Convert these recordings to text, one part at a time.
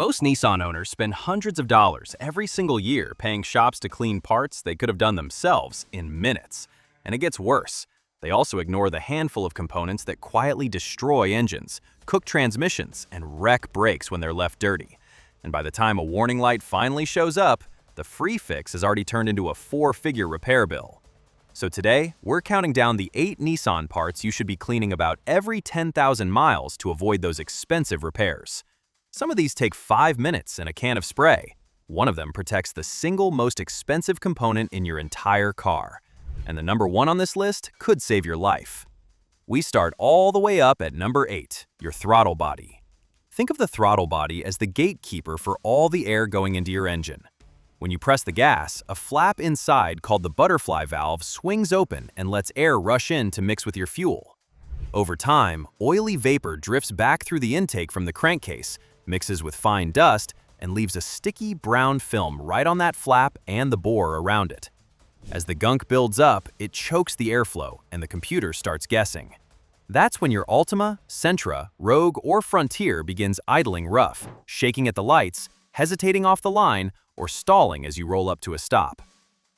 Most Nissan owners spend hundreds of dollars every single year paying shops to clean parts they could have done themselves in minutes. And it gets worse. They also ignore the handful of components that quietly destroy engines, cook transmissions, and wreck brakes when they're left dirty. And by the time a warning light finally shows up, the free fix has already turned into a four-figure repair bill. So today, we're counting down the 8 Nissan parts you should be cleaning about every 10,000 miles to avoid those expensive repairs. Some of these take 5 minutes and a can of spray. One of them protects the single most expensive component in your entire car. And the number 1 on this list could save your life. We start all the way up at number 8, your throttle body. Think of the throttle body as the gatekeeper for all the air going into your engine. When you press the gas, a flap inside called the butterfly valve swings open and lets air rush in to mix with your fuel. Over time, oily vapor drifts back through the intake from the crankcase, mixes with fine dust, and leaves a sticky brown film right on that flap and the bore around it. As the gunk builds up, it chokes the airflow and the computer starts guessing. That's when your Altima, Sentra, Rogue, or Frontier begins idling rough, shaking at the lights, hesitating off the line, or stalling as you roll up to a stop.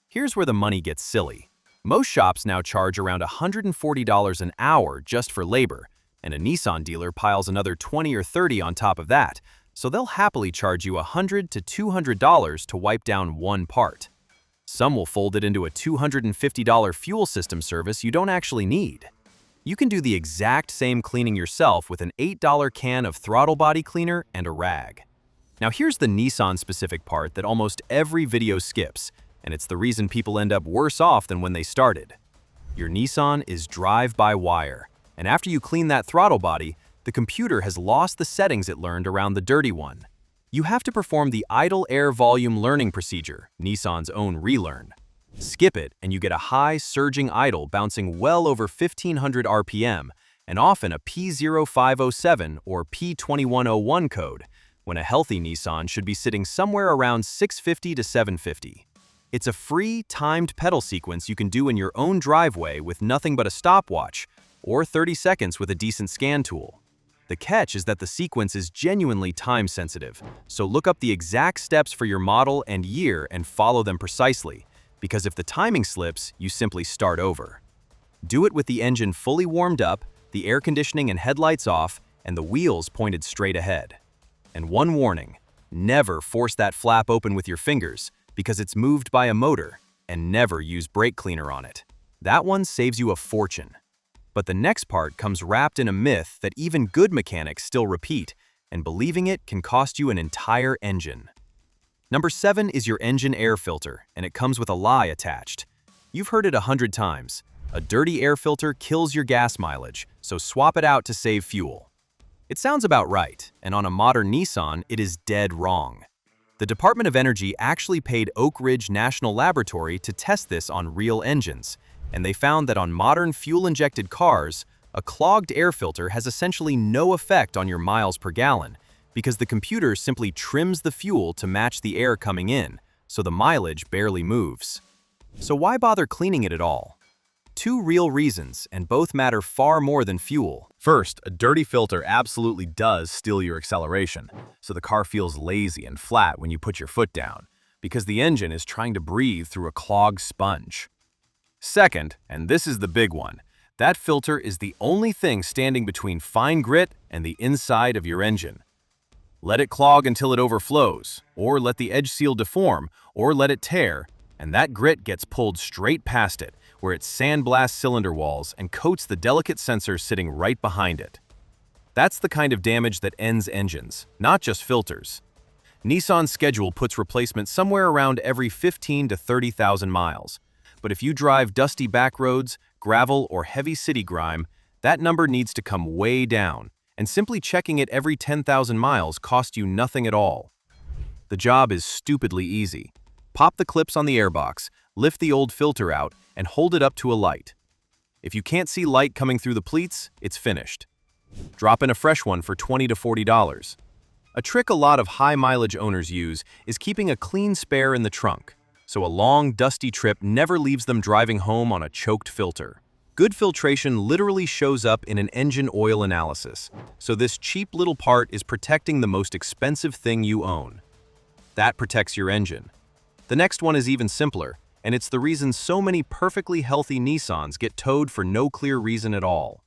Here's where the money gets silly. Most shops now charge around $140 an hour just for labor, and a Nissan dealer piles another $20 or $30 on top of that, so they'll happily charge you $100 to $200 to wipe down one part. Some will fold it into a $250 fuel system service you don't actually need. You can do the exact same cleaning yourself with an $8 can of throttle body cleaner and a rag. Now here's the Nissan-specific part that almost every video skips, and it's the reason people end up worse off than when they started. Your Nissan is drive-by-wire, and after you clean that throttle body, the computer has lost the settings it learned around the dirty one. You have to perform the idle air volume learning procedure, Nissan's own relearn. Skip it, and you get a high, surging idle bouncing well over 1,500 RPM, and often a P0507 or P2101 code, when a healthy Nissan should be sitting somewhere around 650 to 750. It's a free, timed pedal sequence you can do in your own driveway with nothing but a stopwatch, or 30 seconds with a decent scan tool. The catch is that the sequence is genuinely time-sensitive, so look up the exact steps for your model and year and follow them precisely, because if the timing slips, you simply start over. Do it with the engine fully warmed up, the air conditioning and headlights off, and the wheels pointed straight ahead. And one warning, never force that flap open with your fingers, because it's moved by a motor, and never use brake cleaner on it. That one saves you a fortune. But the next part comes wrapped in a myth that even good mechanics still repeat, and believing it can cost you an entire engine. Number 7 is your engine air filter, and it comes with a lie attached. You've heard it 100 times. A dirty air filter kills your gas mileage, so swap it out to save fuel. It sounds about right, and on a modern Nissan, it is dead wrong. The Department of Energy actually paid Oak Ridge National Laboratory to test this on real engines, and they found that on modern fuel-injected cars, a clogged air filter has essentially no effect on your miles per gallon, because the computer simply trims the fuel to match the air coming in, so the mileage barely moves. So why bother cleaning it at all? 2 real reasons, and both matter far more than fuel. First, a dirty filter absolutely does steal your acceleration, so the car feels lazy and flat when you put your foot down, because the engine is trying to breathe through a clogged sponge. Second, and this is the big one, that filter is the only thing standing between fine grit and the inside of your engine. Let it clog until it overflows, or let the edge seal deform, or let it tear, and that grit gets pulled straight past it, where it sandblasts cylinder walls and coats the delicate sensor sitting right behind it. That's the kind of damage that ends engines, not just filters. Nissan's schedule puts replacement somewhere around every 15 to 30,000 miles. But if you drive dusty back roads, gravel, or heavy city grime, that number needs to come way down, and simply checking it every 10,000 miles costs you nothing at all. The job is stupidly easy. Pop the clips on the airbox, lift the old filter out, and hold it up to a light. If you can't see light coming through the pleats, it's finished. Drop in a fresh one for $20 to $40. A trick a lot of high-mileage owners use is keeping a clean spare in the trunk, so a long, dusty trip never leaves them driving home on a choked filter. Good filtration literally shows up in an engine oil analysis, so this cheap little part is protecting the most expensive thing you own. That protects your engine. The next one is even simpler, and it's the reason so many perfectly healthy Nissans get towed for no clear reason at all.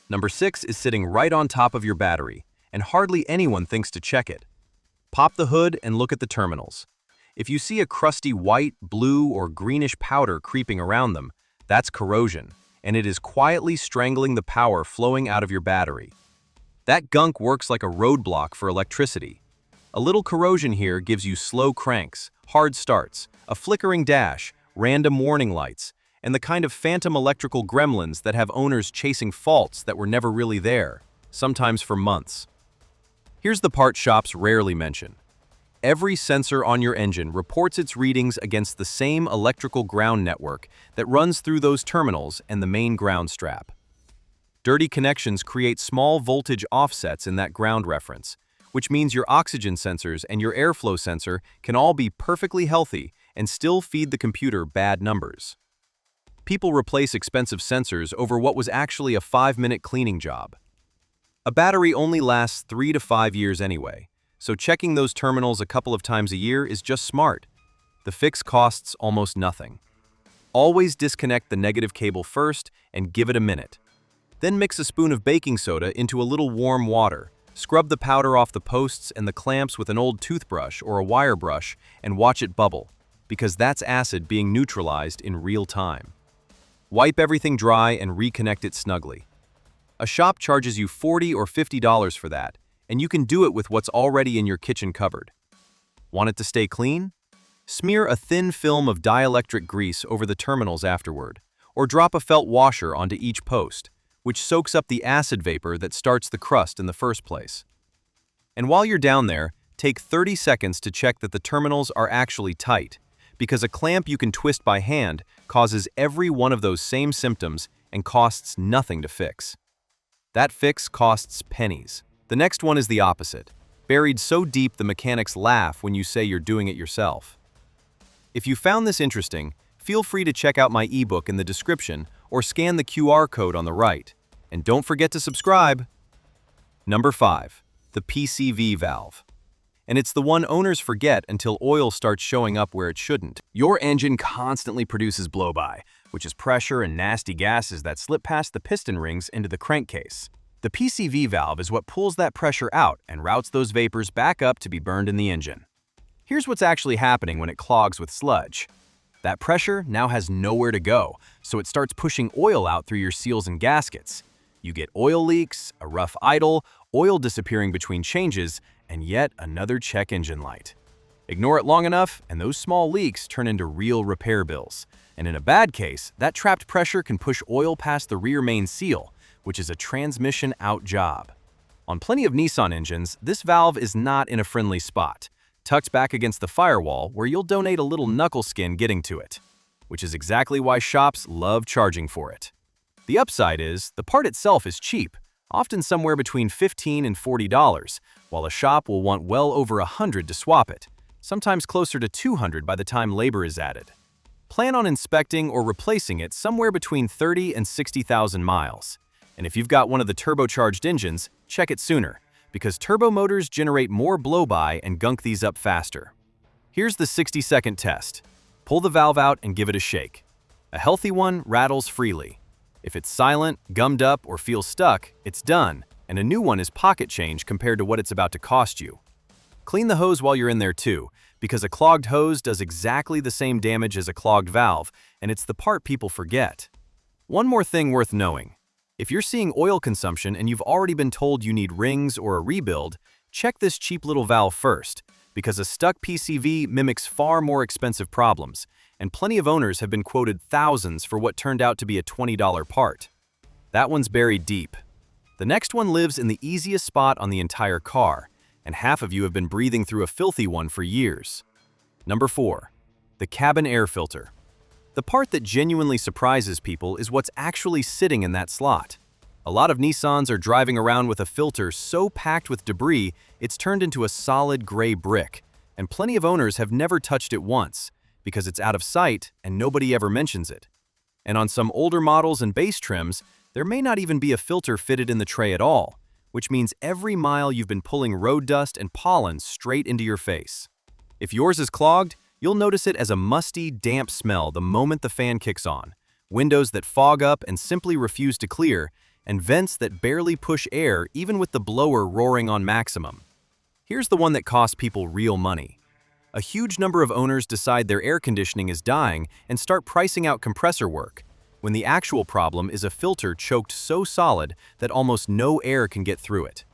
Number 6 is sitting right on top of your battery, and hardly anyone thinks to check it. Pop the hood and look at the terminals. If you see a crusty white, blue, or greenish powder creeping around them, that's corrosion, and it is quietly strangling the power flowing out of your battery. That gunk works like a roadblock for electricity. A little corrosion here gives you slow cranks, hard starts, a flickering dash, random warning lights, and the kind of phantom electrical gremlins that have owners chasing faults that were never really there, sometimes for months. Here's the part shops rarely mention. Every sensor on your engine reports its readings against the same electrical ground network that runs through those terminals and the main ground strap. Dirty connections create small voltage offsets in that ground reference, which means your oxygen sensors and your airflow sensor can all be perfectly healthy and still feed the computer bad numbers. People replace expensive sensors over what was actually a 5-minute cleaning job. A battery only lasts 3 to 5 years anyway, so checking those terminals a couple of times a year is just smart. The fix costs almost nothing. Always disconnect the negative cable first and give it a minute. Then mix a spoon of baking soda into a little warm water, scrub the powder off the posts and the clamps with an old toothbrush or a wire brush and watch it bubble, because that's acid being neutralized in real time. Wipe everything dry and reconnect it snugly. A shop charges you $40 or $50 for that, and you can do it with what's already in your kitchen cupboard. Want it to stay clean? Smear a thin film of dielectric grease over the terminals afterward, or drop a felt washer onto each post, which soaks up the acid vapor that starts the crust in the first place. And while you're down there, take 30 seconds to check that the terminals are actually tight, because a clamp you can twist by hand causes every one of those same symptoms and costs nothing to fix. That fix costs pennies. The next one is the opposite, buried so deep the mechanics laugh when you say you're doing it yourself. If you found this interesting, feel free to check out my ebook in the description or scan the QR code on the right. And don't forget to subscribe. Number 5, the PCV valve. And it's the one owners forget until oil starts showing up where it shouldn't. Your engine constantly produces blow-by, which is pressure and nasty gases that slip past the piston rings into the crankcase. The PCV valve is what pulls that pressure out and routes those vapors back up to be burned in the engine. Here's what's actually happening when it clogs with sludge. That pressure now has nowhere to go, so it starts pushing oil out through your seals and gaskets. You get oil leaks, a rough idle, oil disappearing between changes, and yet another check engine light. Ignore it long enough, and those small leaks turn into real repair bills. And in a bad case, that trapped pressure can push oil past the rear main seal, which is a transmission out job. On plenty of Nissan engines, this valve is not in a friendly spot, tucked back against the firewall where you'll donate a little knuckle skin getting to it, which is exactly why shops love charging for it. The upside is, the part itself is cheap, often somewhere between $15 and $40, while a shop will want well over $100 to swap it, sometimes closer to $200 by the time labor is added. Plan on inspecting or replacing it somewhere between 30 and 60,000 miles. And if you've got one of the turbocharged engines, check it sooner, because turbo motors generate more blow-by and gunk these up faster. Here's the 60-second test. Pull the valve out and give it a shake. A healthy one rattles freely. If it's silent, gummed up, or feels stuck, it's done, and a new one is pocket change compared to what it's about to cost you. Clean the hose while you're in there too, because a clogged hose does exactly the same damage as a clogged valve, and it's the part people forget. One more thing worth knowing. If you're seeing oil consumption and you've already been told you need rings or a rebuild, check this cheap little valve first, because a stuck PCV mimics far more expensive problems, and plenty of owners have been quoted thousands for what turned out to be a $20 part. That one's buried deep. The next one lives in the easiest spot on the entire car, and half of you have been breathing through a filthy one for years. Number 4, the cabin air filter. The part that genuinely surprises people is what's actually sitting in that slot. A lot of Nissans are driving around with a filter so packed with debris it's turned into a solid gray brick, and plenty of owners have never touched it once, because it's out of sight and nobody ever mentions it. And on some older models and base trims, there may not even be a filter fitted in the tray at all, which means every mile you've been pulling road dust and pollen straight into your face. If yours is clogged, you'll notice it as a musty, damp smell the moment the fan kicks on, windows that fog up and simply refuse to clear, and vents that barely push air even with the blower roaring on maximum. Here's the one that costs people real money. A huge number of owners decide their air conditioning is dying and start pricing out compressor work, when the actual problem is a filter choked so solid that almost no air can get through it.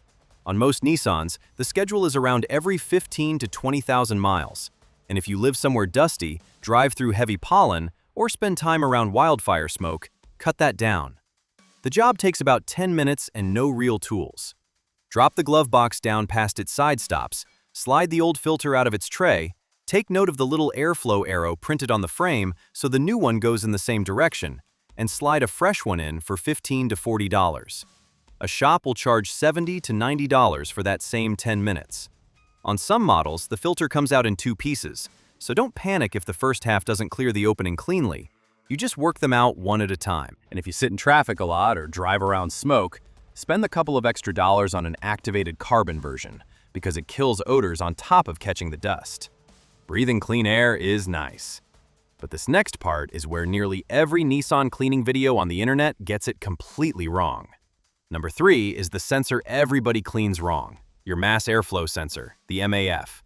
On most Nissans, the schedule is around every 15 to 20,000 miles, and if you live somewhere dusty, drive through heavy pollen, or spend time around wildfire smoke, cut that down. The job takes about 10 minutes and no real tools. Drop the glove box down past its side stops, slide the old filter out of its tray, take note of the little airflow arrow printed on the frame so the new one goes in the same direction, and slide a fresh one in for $15 to $40. A shop will charge $70 to $90 for that same 10 minutes. On some models, the filter comes out in two pieces, so don't panic if the first half doesn't clear the opening cleanly. You just work them out one at a time. And if you sit in traffic a lot or drive around smoke, spend a couple of extra dollars on an activated carbon version, because it kills odors on top of catching the dust. Breathing clean air is nice. But this next part is where nearly every Nissan cleaning video on the internet gets it completely wrong. Number 3 is the sensor everybody cleans wrong, your mass airflow sensor, the MAF.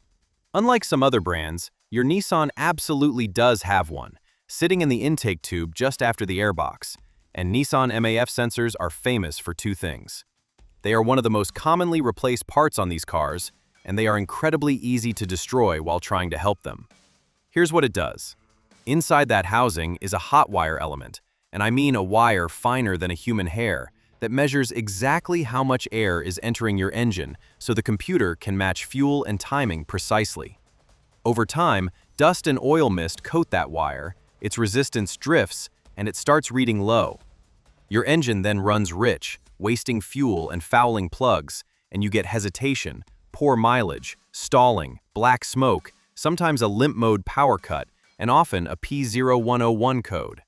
Unlike some other brands, your Nissan absolutely does have one, sitting in the intake tube just after the airbox, and Nissan MAF sensors are famous for two things. They are one of the most commonly replaced parts on these cars, and they are incredibly easy to destroy while trying to help them. Here's what it does. Inside that housing is a hot wire element, and I mean a wire finer than a human hair, that measures exactly how much air is entering your engine so the computer can match fuel and timing precisely. Over time, dust and oil mist coat that wire, its resistance drifts, and it starts reading low. Your engine then runs rich, wasting fuel and fouling plugs, and you get hesitation, poor mileage, stalling, black smoke, sometimes a limp mode power cut, and often a P0101 code.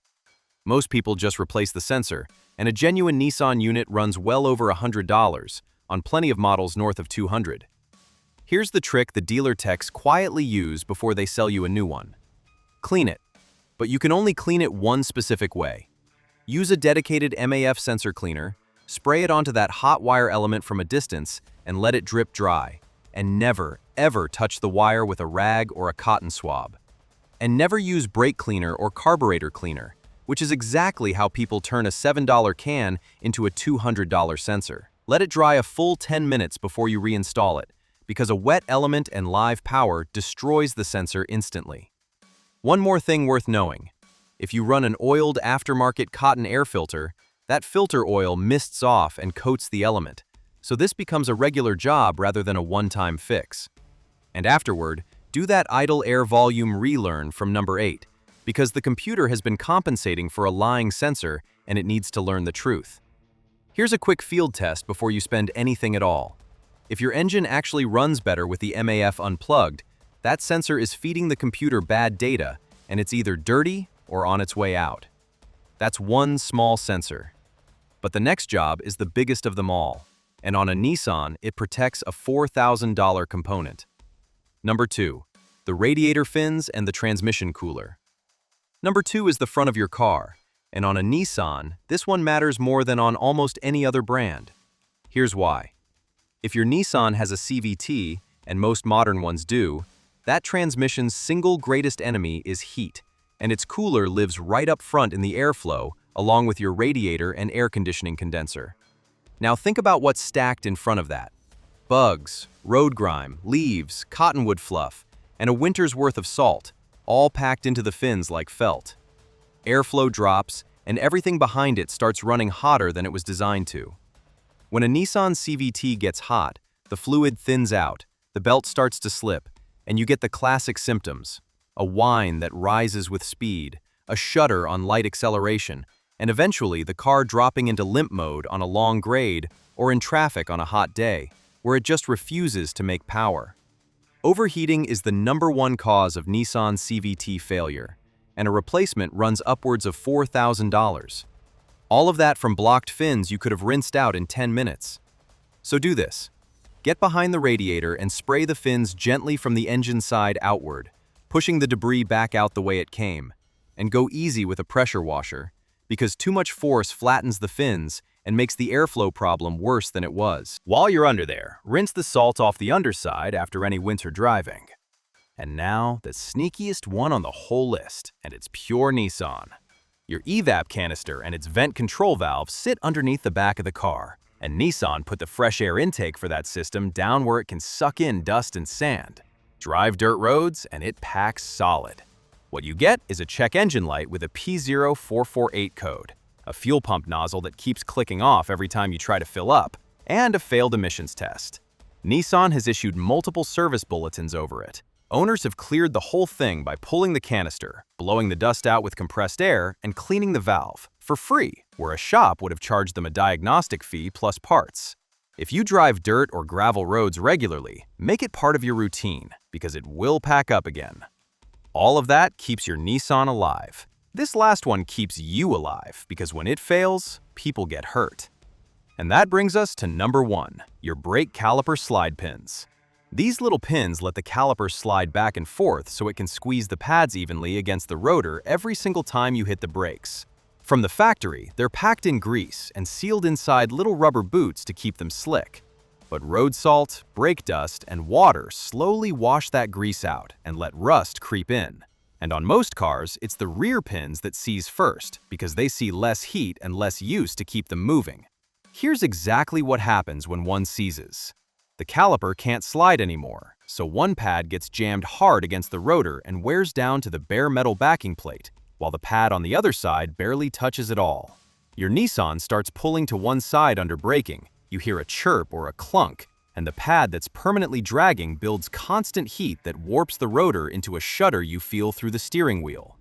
Most people just replace the sensor, and a genuine Nissan unit runs well over $100, on plenty of models north of $200. Here's the trick the dealer techs quietly use before they sell you a new one. Clean it, but you can only clean it one specific way. Use a dedicated MAF sensor cleaner, spray it onto that hot wire element from a distance, and let it drip dry. And never, ever touch the wire with a rag or a cotton swab. And never use brake cleaner or carburetor cleaner, which is exactly how people turn a $7 can into a $200 sensor. Let it dry a full 10 minutes before you reinstall it, because a wet element and live power destroys the sensor instantly. One more thing worth knowing. If you run an oiled aftermarket cotton air filter, that filter oil mists off and coats the element, so this becomes a regular job rather than a one-time fix. And afterward, do that idle air volume relearn from number 8, because the computer has been compensating for a lying sensor and it needs to learn the truth. Here's a quick field test before you spend anything at all. If your engine actually runs better with the MAF unplugged, that sensor is feeding the computer bad data, and it's either dirty or on its way out. That's one small sensor. But the next job is the biggest of them all, and on a Nissan, it protects a $4,000 component. Number 2, the radiator fins and the transmission cooler. Number 2 is the front of your car, and on a Nissan, this one matters more than on almost any other brand. Here's why. If your Nissan has a CVT, and most modern ones do, that transmission's single greatest enemy is heat, and its cooler lives right up front in the airflow, along with your radiator and air conditioning condenser. Now think about what's stacked in front of that. Bugs, road grime, leaves, cottonwood fluff, and a winter's worth of salt, all packed into the fins like felt. Airflow drops, and everything behind it starts running hotter than it was designed to. When a Nissan CVT gets hot, the fluid thins out, the belt starts to slip, and you get the classic symptoms: a whine that rises with speed, a shudder on light acceleration, and eventually the car dropping into limp mode on a long grade or in traffic on a hot day, where it just refuses to make power. Overheating is the #1 cause of Nissan CVT failure, and a replacement runs upwards of $4,000. All of that from blocked fins you could have rinsed out in 10 minutes. So do this. Get behind the radiator and spray the fins gently from the engine side outward, pushing the debris back out the way it came. And go easy with a pressure washer, because too much force flattens the fins and makes the airflow problem worse than it was. While you're under there, rinse the salt off the underside after any winter driving. And now, the sneakiest one on the whole list, and it's pure Nissan. Your Evap canister and its vent control valve sit underneath the back of the car, and Nissan put the fresh air intake for that system down where it can suck in dust and sand. Drive dirt roads, and it packs solid. What you get is a check engine light with a P0448 code, a fuel pump nozzle that keeps clicking off every time you try to fill up, and a failed emissions test. Nissan has issued multiple service bulletins over it. Owners have cleared the whole thing by pulling the canister, blowing the dust out with compressed air, and cleaning the valve, for free, where a shop would have charged them a diagnostic fee plus parts. If you drive dirt or gravel roads regularly, make it part of your routine, because it will pack up again. All of that keeps your Nissan alive. This last one keeps you alive, because when it fails, people get hurt. And that brings us to number 1, your brake caliper slide pins. These little pins let the caliper slide back and forth so it can squeeze the pads evenly against the rotor every single time you hit the brakes. From the factory, they're packed in grease and sealed inside little rubber boots to keep them slick. But road salt, brake dust, and water slowly wash that grease out and let rust creep in. And on most cars, it's the rear pins that seize first because they see less heat and less use to keep them moving. Here's exactly what happens when one seizes. The caliper can't slide anymore, so one pad gets jammed hard against the rotor and wears down to the bare metal backing plate, while the pad on the other side barely touches it all. Your Nissan starts pulling to one side under braking, you hear a chirp or a clunk, and the pad that's permanently dragging builds constant heat that warps the rotor into a shudder you feel through the steering wheel.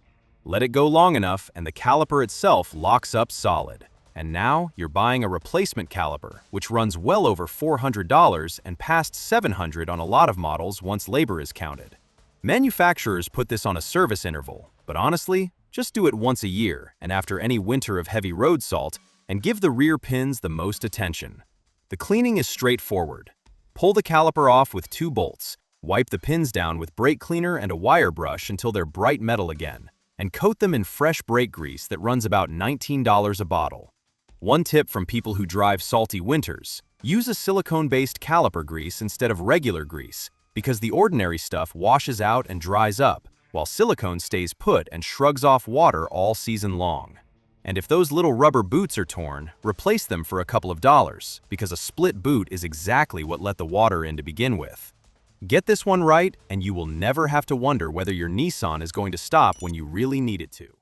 Let it go long enough and the caliper itself locks up solid. And now, you're buying a replacement caliper, which runs well over $400 and past $700 on a lot of models once labor is counted. Manufacturers put this on a service interval, but honestly, just do it once a year and after any winter of heavy road salt, and give the rear pins the most attention. The cleaning is straightforward. Pull the caliper off with 2 bolts, wipe the pins down with brake cleaner and a wire brush until they're bright metal again, and coat them in fresh brake grease that runs about $19 a bottle. One tip from people who drive salty winters: use a silicone-based caliper grease instead of regular grease, because the ordinary stuff washes out and dries up, while silicone stays put and shrugs off water all season long. And if those little rubber boots are torn, replace them for a couple of dollars, because a split boot is exactly what let the water in to begin with. Get this one right, and you will never have to wonder whether your Nissan is going to stop when you really need it to.